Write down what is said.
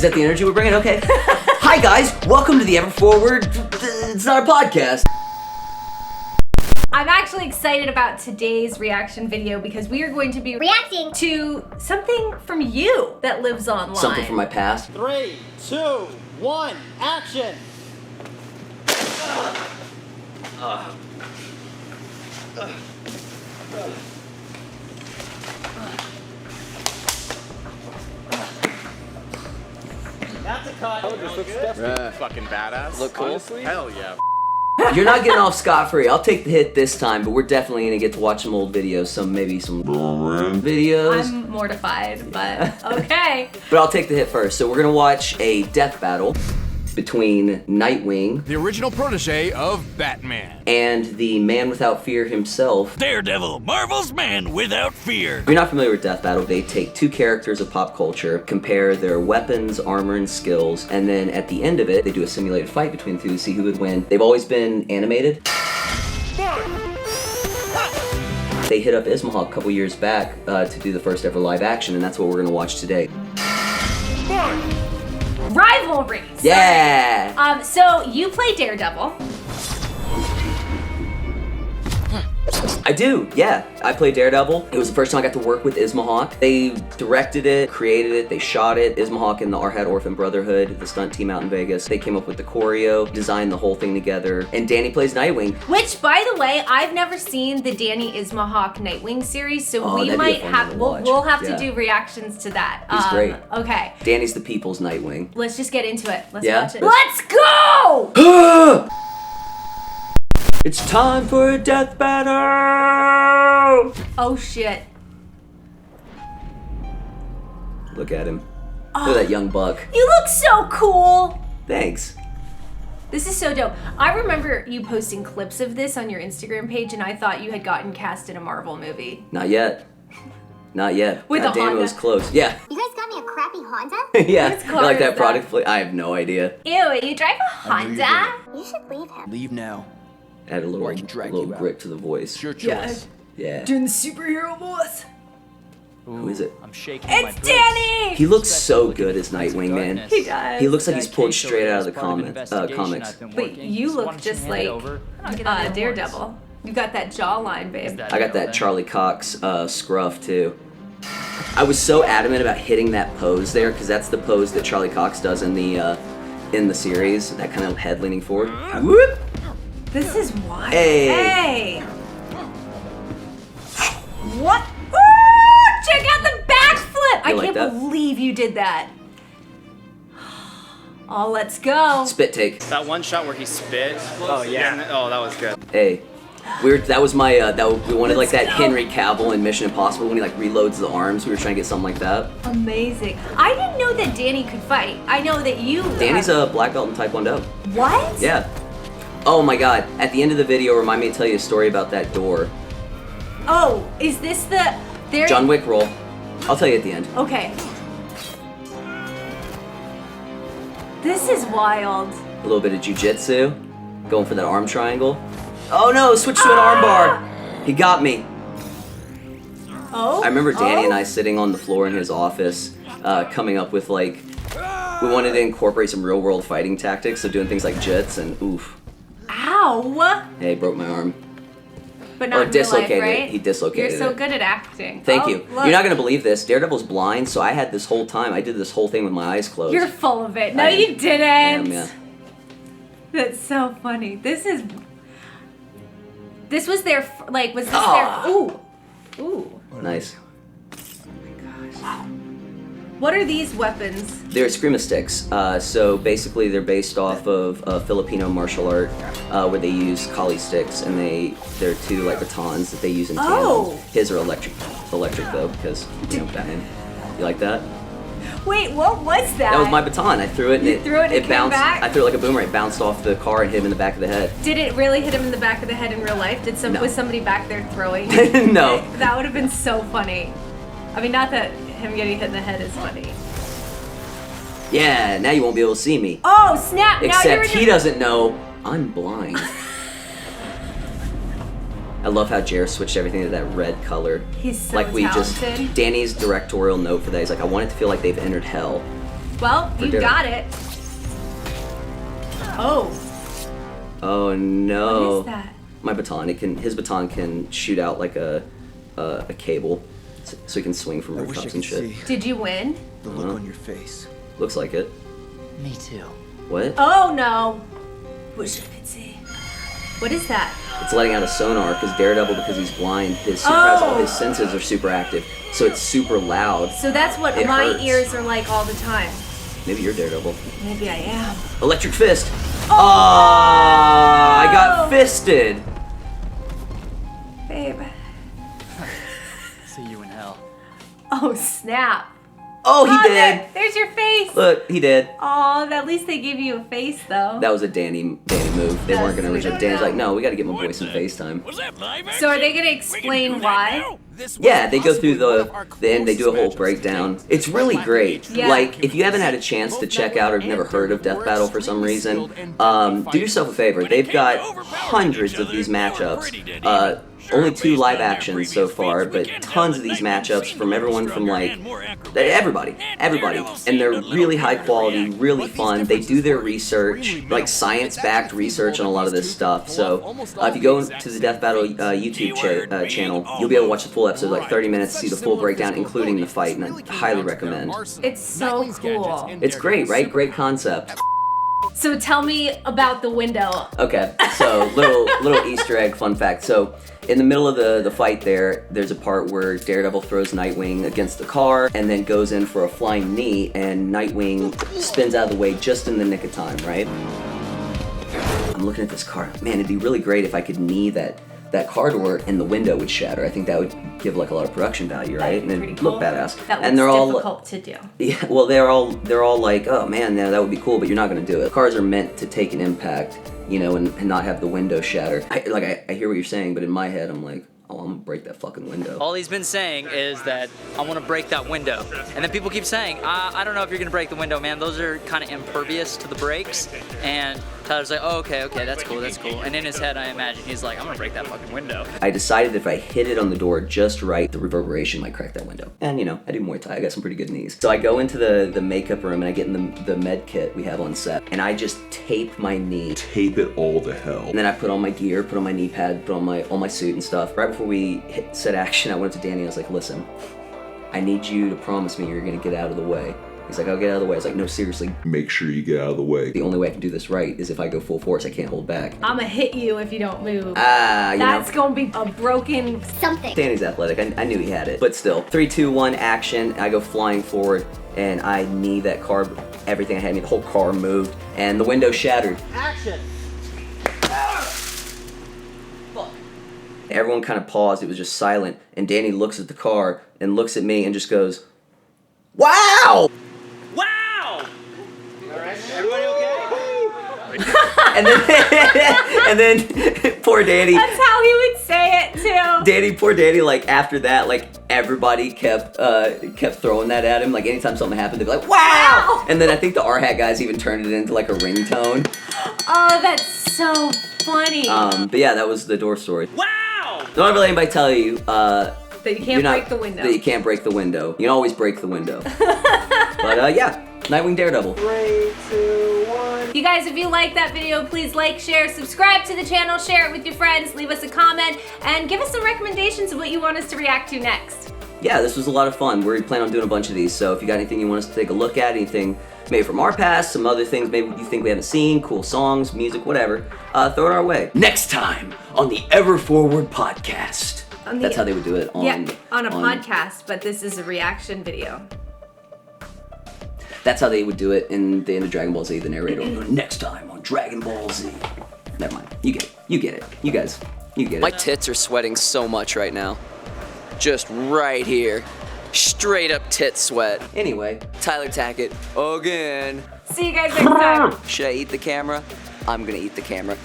Is that the energy we're bringing? Okay. Hi guys, welcome to the Ever Forward. It's not a podcast. I'm actually excited about today's reaction video because we are going to be reacting to something from you that lives online. Something from my past. 3, 2, 1, action! That's a cut. Oh, this looks fucking badass. Look cool? Honestly? Hell yeah. You're not getting off scot-free. I'll take the hit this time, but we're definitely gonna get to watch some old videos, maybe some videos. I'm mortified, but okay. But I'll take the hit first. So we're gonna watch a death battle between Nightwing, The original protege of Batman. and the man without fear himself. Daredevil, Marvel's man without fear. If you're not familiar with death battle, they take two characters of pop culture, compare their weapons, armor, and skills, and then at the end of it, they do a simulated fight between the two to see who would win. They've always been animated. They hit up Ismahawk a couple years back to do the first ever live action, and that's what we're gonna watch today. Rivalries. Yeah! So you play Daredevil. I do, yeah. I played Daredevil. It was the first time I got to work with Ismahawk. They directed it, created it, they shot it. Ismahawk and the Arhat Orphan Brotherhood, the stunt team out in Vegas, they came up with the choreo, designed the whole thing together, and Danny plays Nightwing. Which, by the way, I've never seen the Danny Ismahawk Nightwing series, so Oh, we that'd be a might fun have one to watch. we'll have Yeah. to do reactions to that. He's great. Okay, Danny's the people's Nightwing. let's just get into it. Let's Yeah? watch it. Let's go! It's time for a death battle! Oh shit. Look at him. Look at that young buck. You look so cool. Thanks. This is so dope. I remember you posting clips of this on your Instagram page, and I thought you had gotten cast in a Marvel movie. Not yet. Not yet. With God a damn, Honda. it was close. Yeah. You guys got me a crappy Honda? Yeah. Whose You car like is that that? product flavor? I have no idea. Ew, you drive a Honda? You should leave him. Leave now. Add a little, Or I can drag little you out. grit to the voice. It's your choice. Yeah. Doing the superhero voice. Who is it? I'm shaking It's Danny! He looks so good as Nightwing, man. He does. He looks like he's pulled straight out of the comics. But you look just like Daredevil. You got that jawline, babe. I got that Charlie Cox scruff too. I was so adamant about hitting that pose there because that's the pose that Charlie Cox does in the series. That kind of head leaning forward. Whoop! This is wild. Hey. Hey. What? Ooh, check out the backflip! I like can't that? believe you did that. Oh, let's go. Spit take. That one shot where he spit. Oh yeah. Oh, that was good. Hey. That was my we wanted like that Henry Cavill in Mission Impossible when he like reloads the arms. We were trying to get something like that. Amazing. I didn't know that Danny could fight. I know that you. Danny's a black belt in Taekwondo. What? Yeah. Oh my god. At the end of the video, remind me to tell you a story about that door. Oh, is this the there? John Wick roll. I'll tell you at the end. Okay. This is wild. A little bit of jujitsu. Going for that arm triangle. Oh no, switch to an armbar. He got me. Oh. I remember Danny and I sitting on the floor in his office, coming up with like, we wanted to incorporate some real world fighting tactics, so doing things like jits and oof. Ow. Hey, broke my arm. But Or not in real life, dislocated it. right? He dislocated You're so it. good at acting. Thank Oh, you. Look. You're not gonna believe this. Daredevil's blind, so I had this whole time, I did this whole thing with my eyes closed. You're full of it. No, I you am. didn't. I am, yeah. That's so funny. This was their, like, was this Ah. their, ooh. Nice. What are these weapons? They're eskrima sticks. So basically they're based off of a Filipino martial art where they use kali sticks, and they're two like batons that they use in tandem. Oh. His are electric though, because you know Batman. You like that? Wait, what was that? That was my baton. I threw it and You threw it and it came bounced. back? I threw it like a boomerang. It bounced off the car and hit him in the back of the head. Did it really hit him in the back of the head in real life? No. Was somebody back there throwing? No. That would have been so funny. I mean, not that him getting hit in the head is funny. Yeah, now you won't be able to see me. Oh, snap! Now Except you're he doesn't know I'm blind. I love how Jer switched everything to that red color. He's so like we talented. Danny's directorial note for that. He's like, I want it to feel like they've entered hell. Well, you got it. Oh. Oh no. What is that? My baton. His baton can shoot out like a cable, so he can swing from rooftops and shit. Did you win? The look on your face. Looks like it. Me too. What? Oh no. Wish I could see. What is that? It's letting out a sonar because Daredevil, because he's blind, all his senses are super active, so it's super loud. So that's what It my hurts. ears are like all the time. Maybe you're Daredevil. Maybe I am. Electric fist. Oh! I got fisted. Babe. See you in hell. Oh snap. Oh, he did. There's your face. Look, he did. Oh, at least they gave you a face though. That was a Danny move. They weren't gonna reject. Danny's like, no, we got to get my boy some FaceTime. Was that live So are action? they gonna We can explain do that why? now. Yeah, they go through the end. They do a whole breakdown. It's really great. Yeah. Like, if you haven't had a chance to check out or have never heard of Death Battle for some reason, do yourself a favor. They've got hundreds of these matchups. Only 2 live actions so far, but tons of these matchups from everyone from like everybody, and they're really high quality, really fun. They do their research, like science-backed research on a lot of this stuff. So if you go to the Death Battle YouTube channel, you'll be able to watch the full episode, like 30 minutes, see the full breakdown, including the fight, and I highly recommend. It's so cool. It's great, right? Great concept. So tell me about the window. Okay, so little Easter egg fun fact. So in the middle of the fight there's a part where Daredevil throws Nightwing against the car and then goes in for a flying knee, and Nightwing spins out of the way just in the nick of time, right? I'm looking at this car. Man, it'd be really great if I could knee that car door and the window would shatter. I think that would give like a lot of production value, right? And it'd look badass. That and looks they're all difficult to do. Yeah, well, they're all like, oh man, yeah, that would be cool, but you're not gonna do it. Cars are meant to take an impact, you know, and not have the window shatter. I hear what you're saying, but in my head, I'm like, oh, I'm gonna break that fucking window. All he's been saying is that I want to break that window. And then people keep saying, I don't know if you're gonna break the window, man. Those are kind of impervious to the brakes. And Tyler's like, oh, okay, that's cool. And in his head, I imagine he's like, I'm gonna break that fucking window. I decided if I hit it on the door just right, the reverberation might crack that window. And you know, I do Muay Thai, I got some pretty good knees. So I go into the makeup room and I get in the med kit we have on set, and I just tape my knee. Tape it all to hell. And then I put on my gear, put on my knee pad, put on all my suit and stuff. Right before we hit set action, I went up to Danny and I was like, listen, I need you to promise me you're gonna get out of the way. He's like, I'll get out of the way. I was like, no, seriously. Make sure you get out of the way. The only way I can do this right is if I go full force. I can't hold back. I'm gonna hit you if you don't move. That's gonna be a broken Something. Danny's athletic. I knew he had it. But still, 3, 2, 1, action. I go flying forward and I knee that car. Everything I had, the whole car moved and the window shattered. Action. Everyone kind of paused. It was just silent. And Danny looks at the car and looks at me and just goes, wow! Wow! Alright, everybody okay? and then poor Danny. That's how he would say it too. Poor Danny, like after that, like everybody kept throwing that at him. Like anytime something happened, they'd be like, wow! And then I think the R-Hat guys even turned it into like a ringtone. Oh, that's so funny. But yeah, that was the door story. Wow! Don't ever let anybody tell you that you can't break the window. That you can't break the window. You can always break the window. But yeah, Nightwing Daredevil. 3, 2, 1. You guys, if you like that video, please like, share, subscribe to the channel, share it with your friends, leave us a comment, and give us some recommendations of what you want us to react to next. Yeah, this was a lot of fun. We plan on doing a bunch of these, so if you got anything you want us to take a look at, anything maybe from our past, some other things maybe you think we haven't seen, cool songs, music, whatever, throw it our way. Next time on the Ever Forward podcast. That's how they would do it on a podcast, but this is a reaction video. That's how they would do it in the end of Dragon Ball Z, the narrator. Next time on Dragon Ball Z. Never mind. You get it. You get it. You guys, you get it. My tits are sweating so much right now. Just right here. Straight up tit sweat. Anyway, Tyler Tackett again. See you guys next time. Should I eat the camera? I'm gonna eat the camera.